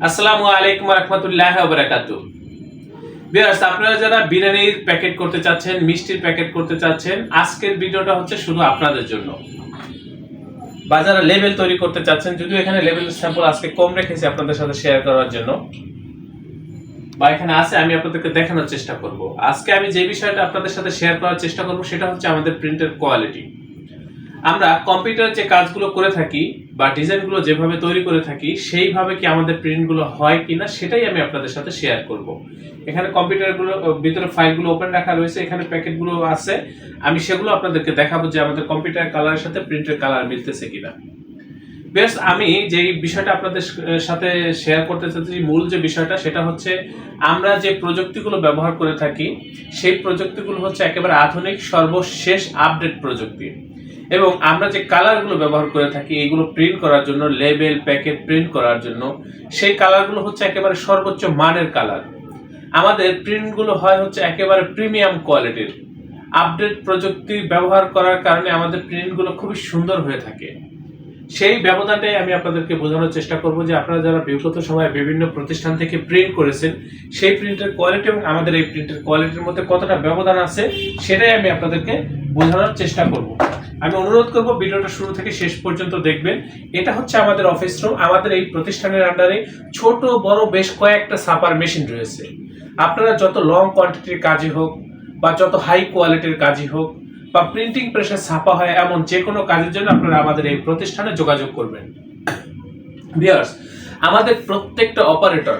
আসসালামু আলাইকুম ওয়া রাহমাতুল্লাহি ওয়া বারাকাতুহু। ভিউয়ার্স, আপনারা যারা বিরিয়ানির প্যাকেট করতে চাচ্ছেন, মিষ্টির প্যাকেট করতে চাচ্ছেন, আজকের ভিডিওটা হচ্ছে শুধু আপনাদের জন্য। বা যারা লেবেল তৈরি করতে চাচ্ছেন, যদিও এখানে লেবেল স্যাম্পল আজকে কম রেখেছি আপনাদের সাথে শেয়ার করার জন্য, বা এখানে আছে, আমি আপনাদেরকে দেখানোর চেষ্টা করব। আজকে আমি যে বিষয়টা আপনাদের সাথে শেয়ার করার চেষ্টা করব সেটা হচ্ছে আমাদের প্রিন্টের কোয়ালিটি। আমরা কম্পিউটারে যে কাজগুলো করে থাকি বা ডিজাইনগুলো যেভাবে তৈরি করে থাকি সেইভাবে কি আমাদের প্রিন্টগুলো হয় কিনা সেটাই আমি আপনাদের সাথে শেয়ার করব। এখানে কম্পিউটারগুলো ভিতরে ফাইলগুলো ওপেন রাখা রয়েছে, এখানে প্যাকেটগুলো আছে, আমি সেগুলো আপনাদেরকে দেখাবো যে আমাদের কম্পিউটার কালারের সাথে প্রিন্টের কালার মিলতেছে কিনা। বেশ, আমি যে বিষয়টা আপনাদের সাথে শেয়ার করতে চাচ্ছি, মূল যে বিষয়টা সেটা হচ্ছে আমরা যে প্রযুক্তিগুলো ব্যবহার করে থাকি সেই প্রযুক্তিগুলো হচ্ছে একেবারে আধুনিক সর্বশেষ আপডেট প্রযুক্তি, এবং আমরা যে কালারগুলো ব্যবহার করে থাকি এইগুলো প্রিন্ট করার জন্য, লেবেল প্যাকেট প্রিন্ট করার জন্য, সেই কালারগুলো হচ্ছে একেবারে সর্বোচ্চ মানের কালার। আমাদের প্রিন্টগুলো হয় হচ্ছে একেবারে প্রিমিয়াম কোয়ালিটির। আপডেট প্রযুক্তি ব্যবহার করার কারণে আমাদের প্রিন্টগুলো খুবই সুন্দর হয়ে থাকে। সেই ব্যবধানটাই আমি আপনাদেরকে বোঝানোর চেষ্টা করব যে আপনারা যারা বিগত সময়ে বিভিন্ন প্রতিষ্ঠান থেকে প্রিন্ট করেছেন সেই প্রিন্টের কোয়ালিটি এবং আমাদের এই প্রিন্টের কোয়ালিটির মধ্যে কতটা ব্যবধান আছে সেটাই আমি আপনাদেরকে বোঝানোর চেষ্টা করব। আমি অনুরোধ করব ভিডিওটা শুরু থেকে শেষ পর্যন্ত দেখবেন। এটা হচ্ছে আমাদের অফিস রুম। আমাদের এই প্রতিষ্ঠানের আন্ডারে ছোট বড় বেশ কয়েকটা ছাপার মেশিন রয়েছে। আপনারা যত লং কোয়ান্টিটির কাজই হোক বা যত হাই কোয়ালিটির কাজই হোক বা প্রিন্টিং প্রেসে ছাপা হয় এমন যে কোনো কাজের জন্য আপনারা আমাদের এই প্রতিষ্ঠানে যোগাযোগ করবেন। ভিউয়ার্স, আমাদের প্রত্যেকটা অপারেটর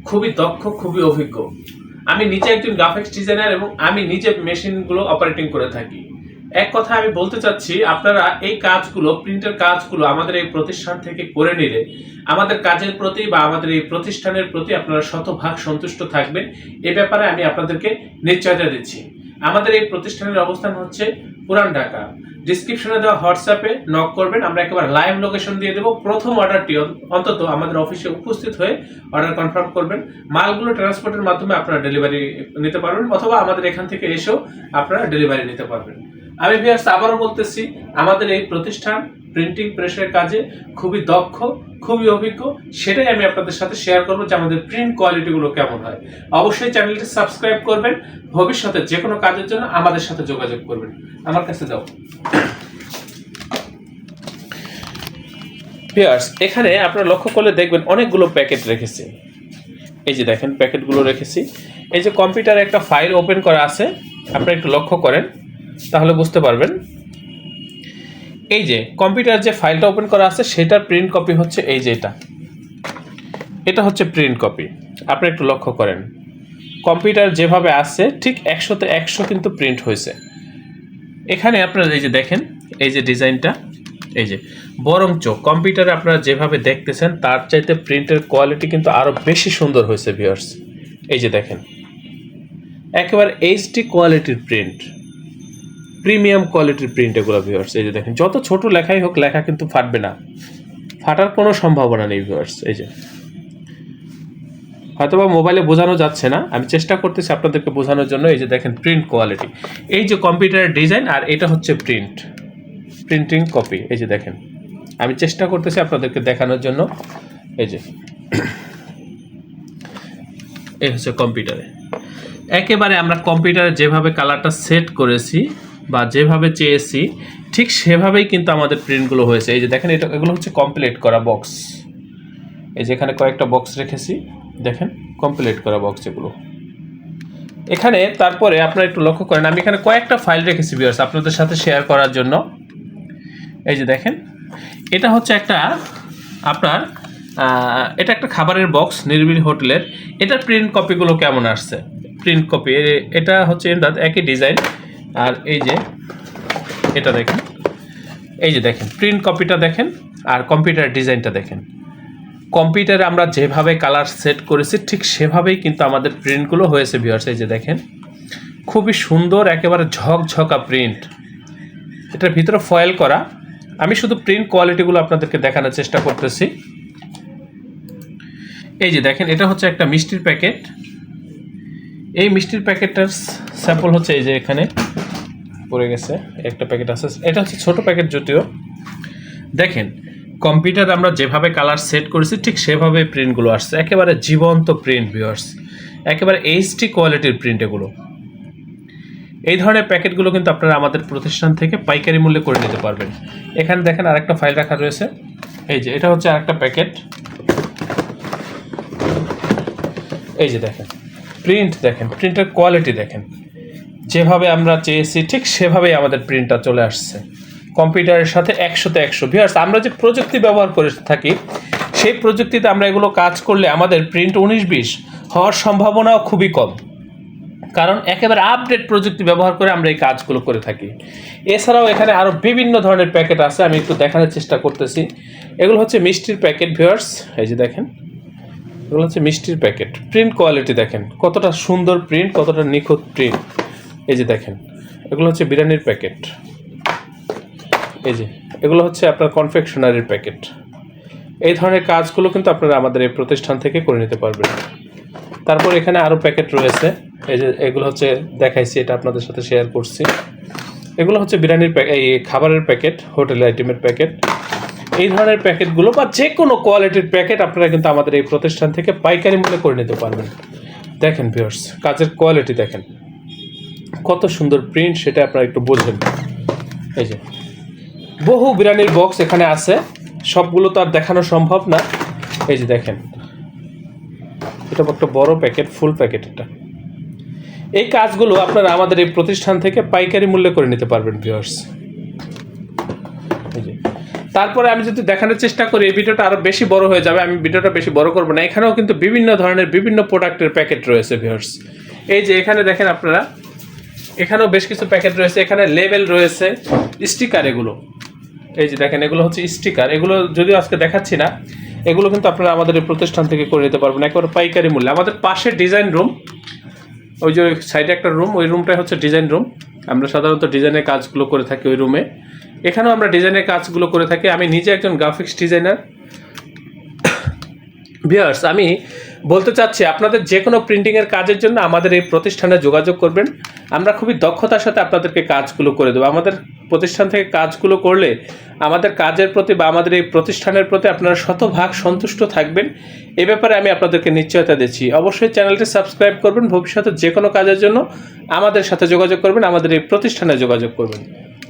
খুবই দক্ষ, খুবই অভিজ্ঞ। আমি নিজে একজন গ্রাফিক্স ডিজাইনার এবং আমি নিজে মেশিনগুলো অপারেটিং করে থাকি। এক কথা আমি বলতে চাচ্ছি, আপনারা এই কাজগুলো, প্রিন্টের কাজগুলো আমাদের এই প্রতিষ্ঠান থেকে করে নিলে আমাদের কাজের প্রতি বা আমাদের এই প্রতিষ্ঠানের প্রতি আপনারা শতভাগ সন্তুষ্ট থাকবেন। এ ব্যাপারে আমি আপনাদেরকে নিশ্চয়তা দিচ্ছি। আমাদের এই প্রতিষ্ঠানের অবস্থান হচ্ছে পুরান ঢাকা। ডিসক্রিপশনে দেওয়া হোয়াটসঅ্যাপে নক করবেন, আমরা একেবারে লাইভ লোকেশন দিয়ে দেবো। প্রথম অর্ডারটি অন্তত আমাদের অফিসে উপস্থিত হয়ে অর্ডার কনফার্ম করবেন। মালগুলো ট্রান্সপোর্টের মাধ্যমে আপনারা ডেলিভারি নিতে পারবেন, অথবা আমাদের এখান থেকে এসেও আপনারা ডেলিভারি নিতে পারবেন। আমি ভিউয়ার্স আবারও বলতেছি, আমাদের এই প্রতিষ্ঠান প্রিন্টিং প্রেসের কাজে খুবই দক্ষ, খুবই অভিজ্ঞ। সেটাই আমি আপনাদের সাথে শেয়ার করবো যে আমাদের প্রিন্ট কোয়ালিটিগুলো কেমন হয়। অবশ্যই চ্যানেলটি সাবস্ক্রাইব করবেন। ভবিষ্যতে যে কোনো কাজের জন্য আমাদের সাথে যোগাযোগ করবেন। আমার কাছে দাও। ভিউয়ার্স, এখানে আপনারা লক্ষ্য করলে দেখবেন অনেকগুলো প্যাকেট রেখেছি। এই যে দেখেন প্যাকেটগুলো রেখেছি। এই যে কম্পিউটারে একটা ফাইল ওপেন করা আছে, আপনারা একটু লক্ষ্য করেন তাহলে বুঝতে পারবেন। এই যে কম্পিউটার যে ফাইলটা ওপেন করা আছে সেটার প্রিন্ট কপি হচ্ছে এই যে এটা হচ্ছে প্রিন্ট কপি। আপনি একটু লক্ষ্য করেন, কম্পিউটার যেভাবে আছে ঠিক 100-তে 100 কিন্তু প্রিন্ট হয়েছে। এখানে আপনারা এই যে দেখেন, এই যে ডিজাইনটা, এই যে বরঞ্চ কম্পিউটারে আপনারা যেভাবে দেখতেছেন তার চাইতে প্রিন্টের কোয়ালিটি কিন্তু আরও বেশি সুন্দর হয়েছে ভিউয়ার্স। এই যে দেখেন, একেবারে এইচডি কোয়ালিটির প্রিন্ট, প্রিমিয়াম কোয়ালিটির প্রিন্ট এগুলো ভিউয়ার্স। এই যে দেখেন, যত ছোট লেখাই হোক লেখা কিন্তু ফাটবে না, ফাটার কোনো সম্ভাবনা নেই ভিউয়ার্স। এই যে হয়তোবা মোবাইলে বোঝানো যাচ্ছে না, আমি চেষ্টা করতেছি আপনাদেরকে বোঝানোর জন্য। এই যে দেখেন প্রিন্ট কোয়ালিটি, এই যে কম্পিউটারের ডিজাইন, আর এটা হচ্ছে প্রিন্টিং কপি। এই যে দেখেন, আমি চেষ্টা করতেছি আপনাদেরকে দেখানোর জন্য। এই যে এই হচ্ছে কম্পিউটারে, একেবারে আমরা কম্পিউটারে যেভাবে কালারটা সেট করেছি বা যেভাবে চেয়েছি ঠিক সেভাবেই কিন্তু আমাদের প্রিন্টগুলো হয়েছে। এই যে দেখেন, এগুলো হচ্ছে কমপ্লিট করা বক্স। এই যে এখানে কয়েকটা বক্স রেখেছি, দেখেন কমপ্লিট করা বক্স এগুলো। এখানে তারপরে আপনারা একটু লক্ষ্য করেন, আমি এখানে কয়েকটা ফাইল রেখেছি ভিউয়ার্স আপনাদের সাথে শেয়ার করার জন্য। এই যে দেখেন, এটা হচ্ছে একটা আপনার এটা একটা খাবারের বক্স নিরিবিলি হোটেলের। এটার প্রিন্ট কপিগুলো কেমন আসছে, প্রিন্ট কপি, এটা হচ্ছে একই ডিজাইন। আর এই যে এটা দেখেন, এই যে দেখেন প্রিন্ট কপিটা দেখেন, আর কম্পিউটার ডিজাইনটা দেখেন। কম্পিউটারে আমরা যেভাবে কালার সেট করেছি ঠিক সেভাবেই কিন্তু আমাদের প্রিন্টগুলো হয়েছে ভিউয়ার্স। এই যে দেখেন, খুবই সুন্দর, একেবারে ঝকঝকা প্রিন্ট। এটার ভিতরে ফয়েল করা। আমি শুধু প্রিন্ট কোয়ালিটিগুলো আপনাদেরকে দেখানোর চেষ্টা করতেছি। এই যে দেখেন, এটা হচ্ছে একটা মিষ্টির প্যাকেট। এই মিষ্টির প্যাকেটটার স্যাম্পল হচ্ছে এই যে এখানে পড়ে গেছে একটা প্যাকেট আছে, এটা হচ্ছে ছোট প্যাকেট যদিও। দেখেন কম্পিউটার আমরা যেভাবে কালার সেট করেছি ঠিক সেভাবে প্রিন্টগুলো আসছে, একেবারে জীবন্ত প্রিন্ট ভিউয়ার্স, একেবারে এইচডি কোয়ালিটির প্রিন্ট এগুলো। এই ধরনের প্যাকেটগুলো কিন্তু আপনারা আমাদের প্রতিষ্ঠান থেকে পাইকারি মূল্যে করে নিতে পারবেন। এখানে দেখেন আরেকটা ফাইল রাখা রয়েছে, এই যে এটা হচ্ছে আরেকটা প্যাকেট। এই যে দেখেন প্রিন্ট, দেখেন প্রিন্টের কোয়ালিটি দেখেন, যেভাবে আমরা চেয়েছি ঠিক সেভাবেই আমাদের প্রিন্টটা চলে আসছে কম্পিউটারের সাথে 100তে 100। ভিউয়ার্স, আমরা যে প্রযুক্তি ব্যবহার করে থাকি সেই প্রযুক্তিতে আমরা এগুলো কাজ করলে আমাদের প্রিন্ট 19-20 হওয়ার সম্ভাবনাও খুবই কম, কারণ একেবারে আপডেট প্রযুক্তি ব্যবহার করে আমরা এই কাজগুলো করে থাকি। এছাড়াও এখানে আরও বিভিন্ন ধরনের প্যাকেট আছে, আমি একটু দেখানোর চেষ্টা করতেছি। এগুলো হচ্ছে মিষ্টির প্যাকেট ভিউয়ার্স, এই যে দেখেন এগুলো হচ্ছে মিষ্টির প্যাকেট। প্রিন্ট কোয়ালিটি দেখেন কতটা সুন্দর প্রিন্ট, কতটা নিখুঁত প্রিন্ট। এই যে দেখেন এগুলো হচ্ছে বিরিয়ানির প্যাকেট। এই যে এগুলো হচ্ছে আপনার কনফেকশনারির প্যাকেট। এই ধরনের কাজগুলো কিন্তু আপনারা আমাদের এই প্রতিষ্ঠান থেকে করে নিতে পারবেন। তারপর এখানে আরও প্যাকেট রয়েছে, এই যে এগুলো হচ্ছে দেখাইছি, এটা আপনাদের সাথে শেয়ার করছি। এগুলো হচ্ছে বিরিয়ানির এই খাবারের প্যাকেট, হোটেল আইটেমের প্যাকেট। এই ধরনের প্যাকেটগুলো বা যে কোনো কোয়ালিটির প্যাকেট আপনারা কিন্তু আমাদের এই প্রতিষ্ঠান থেকে পাইকারি মূল্যে করে নিতে পারবেন। দেখেন ভিউয়ার্স, কাজের কোয়ালিটি দেখেন কত সুন্দর প্রিন্ট, সেটা আপনারা একটু বোঝেন। এই যে বহু বিরিয়ানির বক্স এখানে আছে, সবগুলো তো আর দেখানো সম্ভব না। এই যে দেখেন এটা একটা বড় প্যাকেট, ফুল প্যাকেট এটা। এই কাজগুলো আপনারা আমাদের এই প্রতিষ্ঠান থেকে পাইকারি মূল্যে করে নিতে পারবেন ভিউয়ার্স। এই যে তারপরে আমি যদি দেখানোর চেষ্টা করি এই ভিডিওটা আরও বেশি বড় হয়ে যাবে, আমি ভিডিওটা বেশি বড় করব না। এখানেও কিন্তু বিভিন্ন ধরনের বিভিন্ন প্রোডাক্টের প্যাকেট রয়েছে ভিউয়ার্স। এই যে এখানে দেখেন আপনারা, এখানেও বেশ কিছু প্যাকেট রয়েছে, এখানে লেবেল রয়েছে, স্টিকার। এগুলো এই যে দেখেন এগুলো হচ্ছে স্টিকার। এগুলো যদিও আজকে দেখাচ্ছি না, এগুলো কিন্তু আপনারা আমাদের এই প্রতিষ্ঠান থেকে করে নিতে পারবেন একেবারে পাইকারি মূল্যে। আমাদের পাশে ডিজাইন রুম, ওই যে সাইডে একটা রুম, ওই রুমটাই হচ্ছে ডিজাইন রুম। আমরা সাধারণত ডিজাইনের কাজগুলো করে থাকি ওই রুমে। এখানেও আমরা ডিজাইনের কাজগুলো করে থাকি। আমি নিজে একজন গ্রাফিক্স ডিজাইনার। ভিউয়ার্স, আমি বলতে চাচ্ছি আপনাদের যে কোনো প্রিন্টিংয়ের কাজের জন্য আমাদের এই প্রতিষ্ঠানে যোগাযোগ করবেন। আমরা খুবই দক্ষতার সাথে আপনাদেরকে কাজগুলো করে দেবো। আমাদের প্রতিষ্ঠান থেকে কাজগুলো করলে আমাদের কাজের প্রতি বা আমাদের এই প্রতিষ্ঠানের প্রতি আপনারা শতভাগ সন্তুষ্ট থাকবেন, এ ব্যাপারে আমি আপনাদেরকে নিশ্চয়তা দিচ্ছি। অবশ্যই চ্যানেলটি সাবস্ক্রাইব করবেন, ভবিষ্যতে যে কোনো কাজের জন্য আমাদের সাথে যোগাযোগ করবেন, আমাদের এই প্রতিষ্ঠানে যোগাযোগ করবেন।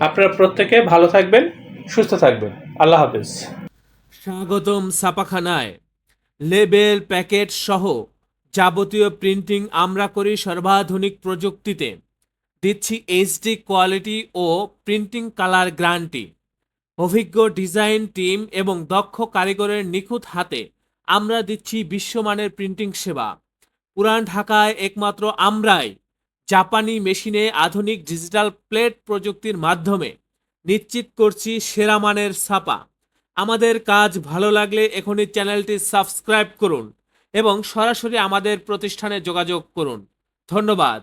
আপনারা প্রত্যেকে ভালো থাকবেন, সুস্থ থাকবেন। আল্লাহ হাফেজ। স্বাগতম ছাপাখানায়। লেবেল, প্যাকেট সহ যাবতীয় প্রিন্টিং আমরা করি সর্বাধুনিক প্রযুক্তিতে। দিচ্ছি এইচডি কোয়ালিটি ও প্রিন্টিং কালার গ্যারান্টি। অভিজ্ঞ ডিজাইন টিম এবং দক্ষ কারিগরের নিখুঁত হাতে আমরা দিচ্ছি বিশ্বমানের প্রিন্টিং সেবা। পুরান ঢাকায় একমাত্র আমরাই জাপানি মেশিনে আধুনিক ডিজিটাল প্লেট প্রযুক্তির মাধ্যমে নিশ্চিত করছি সেরা মানের ছাপা। আমাদের কাজ ভালো লাগলে এখনই চ্যানেলটি সাবস্ক্রাইব করুন এবং সরাসরি আমাদের প্রতিষ্ঠানে যোগাযোগ করুন। ধন্যবাদ।